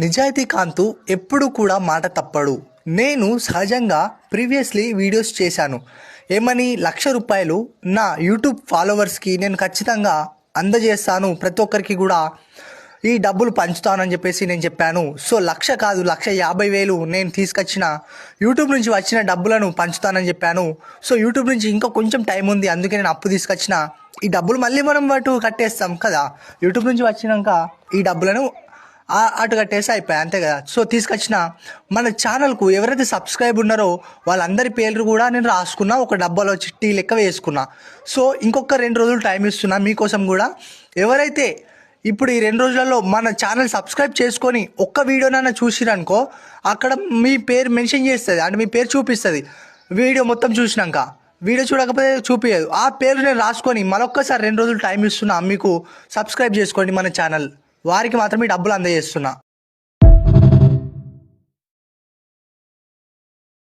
నిజాయితీ కాంతు ఎప్పుడు కూడా మాట తప్పడు. నేను సహజంగా ప్రీవియస్లీ వీడియోస్ చేశాను. ఏమని, ₹1,00,000 నా యూట్యూబ్ ఫాలోవర్స్కి నేను ఖచ్చితంగా అందజేస్తాను, ప్రతి ఒక్కరికి కూడా ఈ డబ్బులు పంచుతానని చెప్పేసి నేను చెప్పాను. సో 1,00,000 కాదు, 1,50,000 నేను తీసుకొచ్చిన యూట్యూబ్ నుంచి వచ్చిన డబ్బులను పంచుతానని చెప్పాను. సో యూట్యూబ్ నుంచి ఇంకా కొంచెం టైం ఉంది, అందుకే నేను అప్పు తీసుకొచ్చిన ఈ డబ్బులు మళ్ళీ మనం అటు కట్టేస్తాం కదా. యూట్యూబ్ నుంచి వచ్చినాక ఈ డబ్బులను అటు కట్టేసి అయిపోయాయి, అంతే కదా. సో తీసుకొచ్చిన మన ఛానల్కు ఎవరైతే సబ్స్క్రైబ్ ఉన్నారో వాళ్ళందరి పేర్లు కూడా నేను రాసుకున్నా, ఒక డబ్బాలో చిట్టి లెక్క వేసుకున్నా. సో ఇంకొక 2 రోజులు టైం ఇస్తున్నా మీకోసం కూడా. ఎవరైతే ఇప్పుడు ఈ 2 రోజులలో మన ఛానల్ సబ్స్క్రైబ్ చేసుకొని ఒక్క వీడియోనైనా చూసిరనుకో, అక్కడ మీ పేరు మెన్షన్ చేస్తుంది, అంటే మీ పేరు చూపిస్తుంది. వీడియో మొత్తం చూసినాక వీడియో చూడకపోతే చూపించదు. ఆ పేరు నేను రాసుకొని మరొక్కసారి 2 రోజులు టైం ఇస్తున్నా మీకు, సబ్స్క్రైబ్ చేసుకోండి మన ఛానల్. వారికి మాత్రమే డబ్బులు అందజేస్తున్నా.